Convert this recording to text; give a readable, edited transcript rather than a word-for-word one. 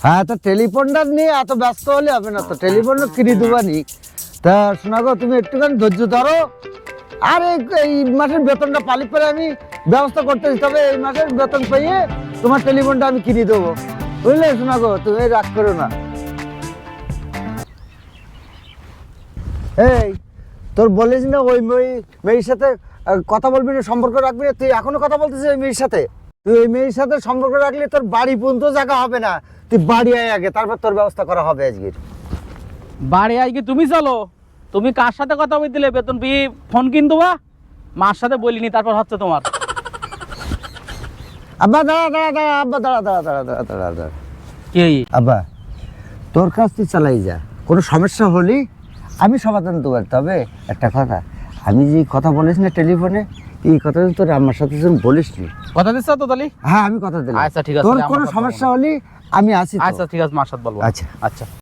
হ্যাঁ, তো টেলিফোনটা নিয়ে এত ব্যস্ত হলে হবে না, তো টেলিফোনটা কিনে দেবানি। তা শোনা গো, তুমি একটুখানি ধৈর্য ধরো। আর এই মাসের বেতনটা পালি পরে আমি ব্যবস্থা করতেছি, তবে এই মাসের বেতন পেয়ে তোমার টেলিফোনটা আমি কিনে দেবো, বুঝলে? শোনা গো, তুমি রাগ করো না। এই তোর বলিস না ওই মেয়ের সাথে কথা বলবি না, সম্পর্ক রাখবি না, তুই এখনো কথা বলতেছিস ওই মেয়ের সাথে? তুই ওই মেয়ের সাথে সম্পর্ক রাখলে তোর বাড়ি পর্যন্ত জায়গা হবে না। তুই বাড়ি আয় আগে, তারপর তোর ব্যবস্থা করা হবে আজকের। বাড়ি আজকে তুমি চলো। তুমি কার সাথে কথা বলছিলে বেতন পেয়ে ফোন কিনতো বা মার সাথে বলিনি, তারপর হচ্ছে তোমার। আব্বা দাঁড়া দাঁড়া দাঁড়া, আব্বা দাঁড়া দাঁড়া দাঁড়া দাঁড়া দাঁড়া দাঁড়া। কি আব্বা, তোর কাছ তুই চালাই যা, কোনো সমস্যা হলেই আমি সমাধান দেবো। তবে একটা কথা, আমি যে কথা বলিস না টেলিফোনে, এই কথা তোর আমার সাথে বলিস নি। কথা দিচ্ছ তো তাহলে? হ্যাঁ, আমি কথা দিলাম। আচ্ছা ঠিক আছে, তোর আমার কোনো সাথে সমস্যা বলবো। হলে আমি আসি তো। আচ্ছা ঠিক আছে, মার সাথে বলবো। আচ্ছা আচ্ছা।